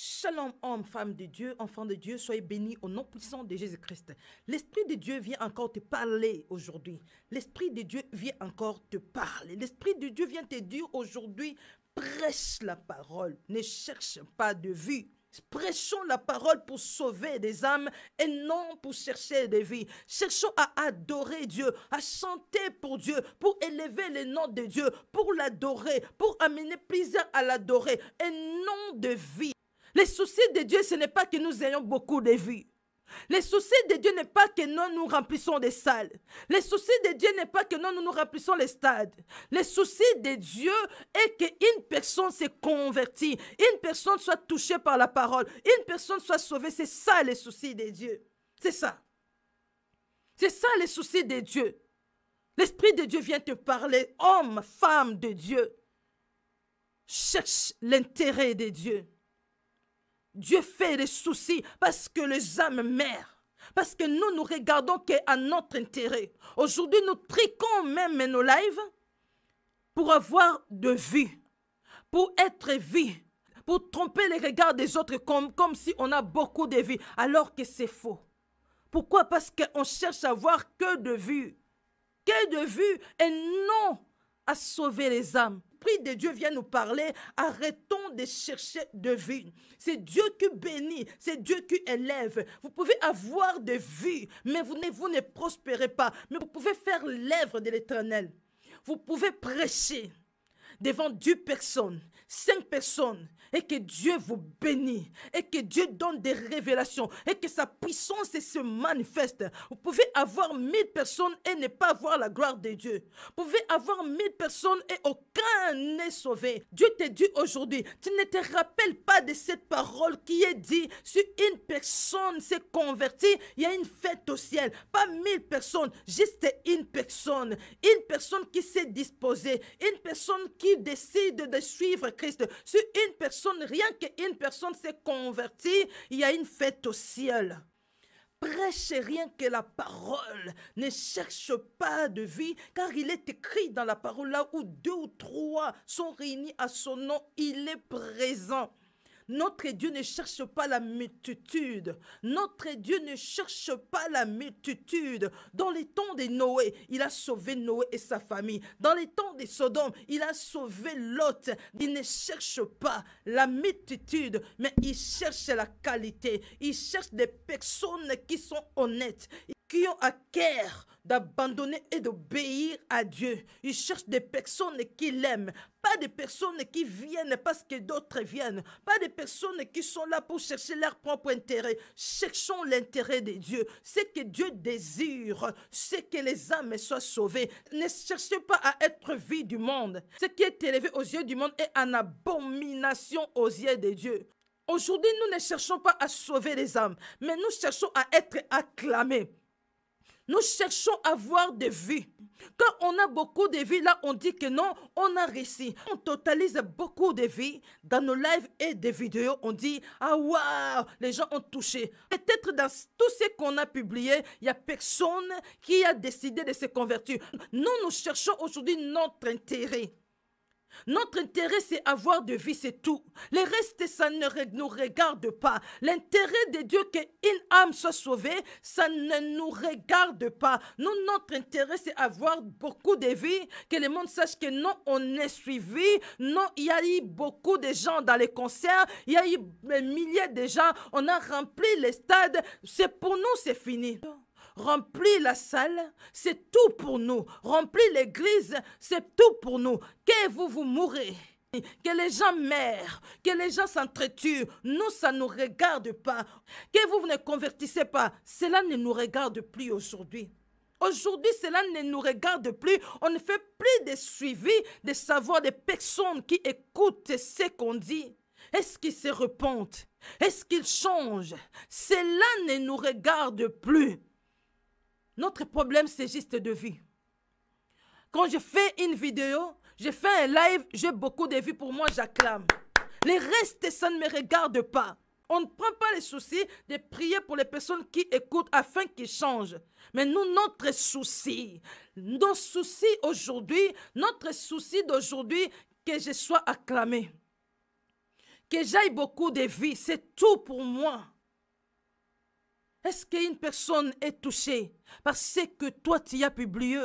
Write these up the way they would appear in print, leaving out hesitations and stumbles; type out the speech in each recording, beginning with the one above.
Shalom, homme, femme de Dieu, enfant de Dieu, soyez bénis au nom puissant de Jésus-Christ. L'Esprit de Dieu vient encore te parler aujourd'hui. L'Esprit de Dieu vient encore te parler. L'Esprit de Dieu vient te dire aujourd'hui, prêche la parole, ne cherche pas de vue. Prêchons la parole pour sauver des âmes et non pour chercher des vies. Cherchons à adorer Dieu, à chanter pour Dieu, pour élever le nom de Dieu, pour l'adorer, pour amener plaisir à l'adorer et non de vie. Les soucis de Dieu, ce n'est pas que nous ayons beaucoup de vies. Les soucis de Dieu n'est pas que nous remplissons des salles. Les soucis de Dieu n'est pas que nous remplissons les stades. Les soucis de Dieu est qu'une personne se convertit, une personne soit touchée par la parole, une personne soit sauvée. C'est ça les soucis de Dieu. C'est ça. C'est ça les soucis de Dieu. L'Esprit de Dieu vient te parler, homme, femme de Dieu. Cherche l'intérêt de Dieu. Dieu fait des soucis parce que les âmes meurent. Parce que nous regardons qu'à notre intérêt. Aujourd'hui, nous triquons même nos lives pour avoir de vue, pour être vu, pour tromper les regards des autres comme si on a beaucoup de vie, alors que c'est faux. Pourquoi? Parce qu'on cherche à avoir que de vue. Que de vue et non à sauver les âmes. L'Esprit de Dieu vient nous parler, arrêtons de chercher de vie. C'est Dieu qui bénit, c'est Dieu qui élève. Vous pouvez avoir de vie, mais vous ne prospérez pas. Mais vous pouvez faire l'œuvre de l'Éternel. Vous pouvez prêcher devant 10 personnes, 5 personnes, et que Dieu vous bénit, et que Dieu donne des révélations, et que sa puissance se manifeste. Vous pouvez avoir 1000 personnes et ne pas voir la gloire de Dieu. Vous pouvez avoir 1000 personnes et aucun n'est sauvé. Dieu te dit aujourd'hui, tu ne te rappelles pas de cette parole qui est dit, si une personne s'est convertie, il y a une fête au ciel. Pas 1000 personnes, juste une personne qui s'est disposée, une personne qui décide de suivre Christ. Si une personne, rien qu'une personne s'est convertie, il y a une fête au ciel. Prêche rien que la parole. Ne cherche pas de vie, car il est écrit dans la parole, là où 2 ou 3 sont réunis à son nom, il est présent. Notre Dieu ne cherche pas la multitude. Notre Dieu ne cherche pas la multitude. Dans les temps de Noé, il a sauvé Noé et sa famille. Dans les temps de Sodome, il a sauvé Lot. Il ne cherche pas la multitude, mais il cherche la qualité. Il cherche des personnes qui sont honnêtes, qui ont à cœur d'abandonner et d'obéir à Dieu. Il cherche des personnes qui l'aiment, pas des personnes qui viennent parce que d'autres viennent, pas des personnes qui sont là pour chercher leur propre intérêt. Cherchons l'intérêt de Dieu. Ce que Dieu désire, c'est que les âmes soient sauvées. Ne cherchez pas à être vie du monde. Ce qui est élevé aux yeux du monde est en abomination aux yeux de Dieu. Aujourd'hui, nous ne cherchons pas à sauver les âmes, mais nous cherchons à être acclamés. Nous cherchons à avoir des vies. Quand on a beaucoup de vies, là, on dit que non, on a réussi. On totalise beaucoup de vies dans nos lives et des vidéos. On dit, ah waouh, les gens ont touché. Peut-être dans tout ce qu'on a publié, il n'y a personne qui a décidé de se convertir. Nous cherchons aujourd'hui notre intérêt. Notre intérêt, c'est avoir de vie, c'est tout. Le reste, ça ne nous regarde pas. L'intérêt de Dieu qu'une âme soit sauvée, ça ne nous regarde pas. Nous, notre intérêt, c'est avoir beaucoup de vie, que le monde sache que non, on est suivi. Non, il y a eu beaucoup de gens dans les concerts, il y a eu des milliers de gens, on a rempli les stades. C'est pour nous, c'est fini. Remplir la salle, c'est tout pour nous. Remplir l'église, c'est tout pour nous. Que vous mourrez, que les gens meurent, que les gens s'entretuent, nous, ça ne nous regarde pas. Que vous ne convertissez pas, cela ne nous regarde plus aujourd'hui. Aujourd'hui, cela ne nous regarde plus. On ne fait plus de suivi, de savoir des personnes qui écoutent ce qu'on dit. Est-ce qu'ils se repentent? Est-ce qu'ils changent? Cela ne nous regarde plus. Notre problème, c'est juste de vie. Quand je fais une vidéo, je fais un live, j'ai beaucoup de vues, pour moi, j'acclame. Les restes, ça ne me regarde pas. On ne prend pas les soucis de prier pour les personnes qui écoutent afin qu'ils changent. Mais nous, notre souci, nos soucis aujourd'hui, notre souci d'aujourd'hui, que je sois acclamé. que j'aille beaucoup de vie, c'est tout pour moi. Est-ce qu'une personne est touchée par ce que toi tu as publié,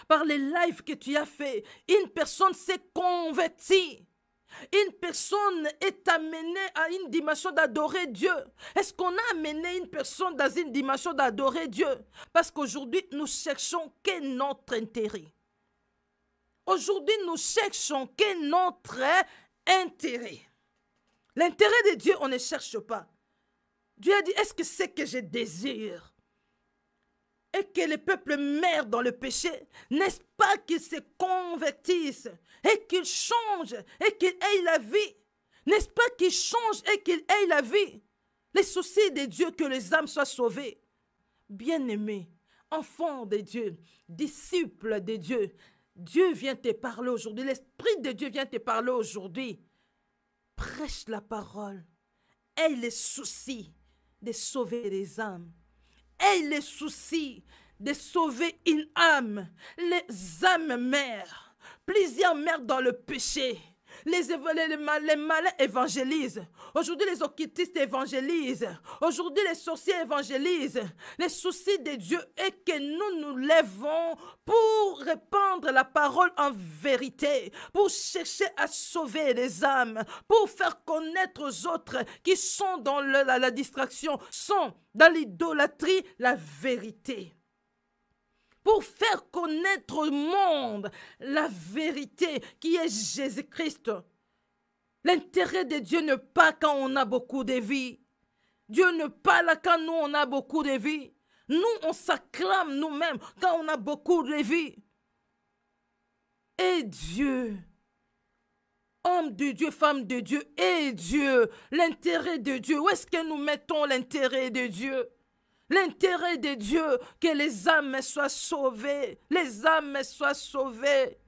par les lives que tu as fait? Une personne s'est convertie. Une personne est amenée à une dimension d'adorer Dieu. Est-ce qu'on a amené une personne dans une dimension d'adorer Dieu? Parce qu'aujourd'hui, nous cherchons que notre intérêt. Aujourd'hui, nous cherchons que notre intérêt. L'intérêt de Dieu, on ne cherche pas. Dieu a dit, est-ce que c'est que je désire? Et que le peuple meurt dans le péché, n'est-ce pas qu'ils se convertissent et qu'ils changent et qu'ils aient la vie? N'est-ce pas qu'ils changent et qu'ils aient la vie? Les soucis de Dieu, que les âmes soient sauvées. Bien-aimés, enfants de Dieu, disciples de Dieu, Dieu vient te parler aujourd'hui. L'Esprit de Dieu vient te parler aujourd'hui. Prêche la parole. Aie le souci de sauver les âmes. Aie le souci de sauver une âme. Les âmes meurent. Plusieurs meurent dans le péché. Les malins évangélisent. Aujourd'hui, les occultistes évangélisent. Aujourd'hui, les sorciers évangélisent. Le souci de Dieu est que nous nous lèvons pour répandre la parole en vérité, pour chercher à sauver les âmes, pour faire connaître aux autres qui sont dans la distraction, sont dans l'idolâtrie, la vérité. Pour faire connaître au monde la vérité qui est Jésus-Christ. L'intérêt de Dieu n'est pas quand on a beaucoup de vie. Dieu n'est pas là quand nous on a beaucoup de vie. Nous, on s'acclame nous-mêmes quand on a beaucoup de vie. Et Dieu, homme de Dieu, femme de Dieu, et Dieu, l'intérêt de Dieu. Où est-ce que nous mettons l'intérêt de Dieu? L'intérêt de Dieu, que les âmes soient sauvées. Les âmes soient sauvées.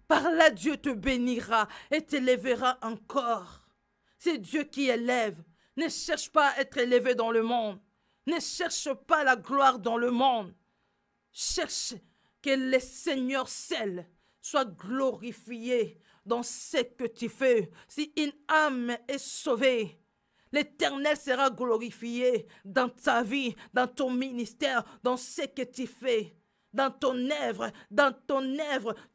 Par là, Dieu te bénira et t'élèvera encore. C'est Dieu qui élève. Ne cherche pas à être élevé dans le monde. Ne cherche pas la gloire dans le monde. Cherche que le Seigneur seul soit glorifié dans ce que tu fais. Si une âme est sauvée, l'Éternel sera glorifié dans ta vie, dans ton ministère, dans ce que tu fais, dans ton œuvre,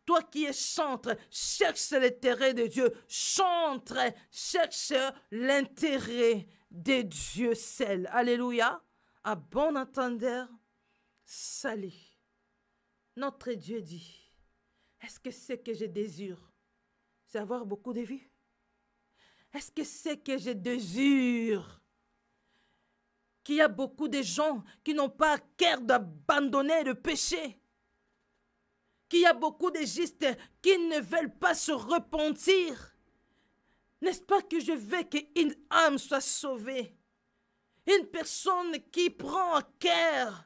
Toi qui es chantre, cherche l'intérêt de Dieu. Chantre, cherche l'intérêt de Dieu seul. Alléluia. À bon entendeur, salut. Notre Dieu dit, est-ce que c'est que je désire? C'est avoir beaucoup de vie. Est-ce que c'est que je désire? Qu'il y a beaucoup de gens qui n'ont pas à cœur d'abandonner le péché. Qu'il y a beaucoup de justes qui ne veulent pas se repentir. N'est-ce pas que je veux qu'une âme soit sauvée? Une personne qui prend à cœur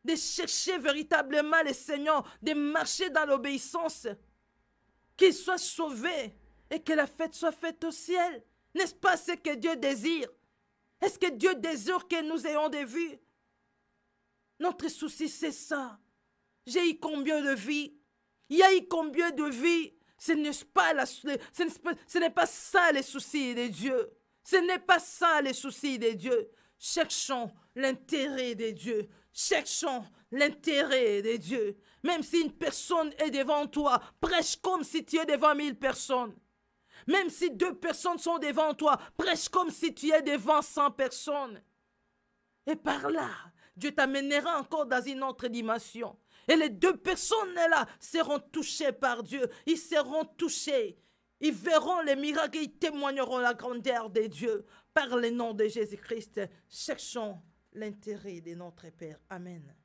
de chercher véritablement le Seigneur, de marcher dans l'obéissance, qu'il soit sauvé. Et que la fête soit faite au ciel. N'est-ce pas ce que Dieu désire? Est-ce que Dieu désire que nous ayons des vies? Notre souci, c'est ça. J'ai eu combien de vies? Il y a eu combien de vies? Ce n'est pas ça les soucis de Dieu. Ce n'est pas ça les soucis de Dieu. Cherchons l'intérêt de Dieu. Cherchons l'intérêt de Dieu. Même si une personne est devant toi, prêche comme si tu es devant 1000 personnes. Même si 2 personnes sont devant toi, prêche comme si tu es devant 100 personnes. Et par là, Dieu t'amènera encore dans une autre dimension. Et les 2 personnes-là seront touchées par Dieu. Ils seront touchés. Ils verront les miracles, ils témoigneront la grandeur de Dieu. Par le nom de Jésus-Christ, cherchons l'intérêt de notre Père. Amen.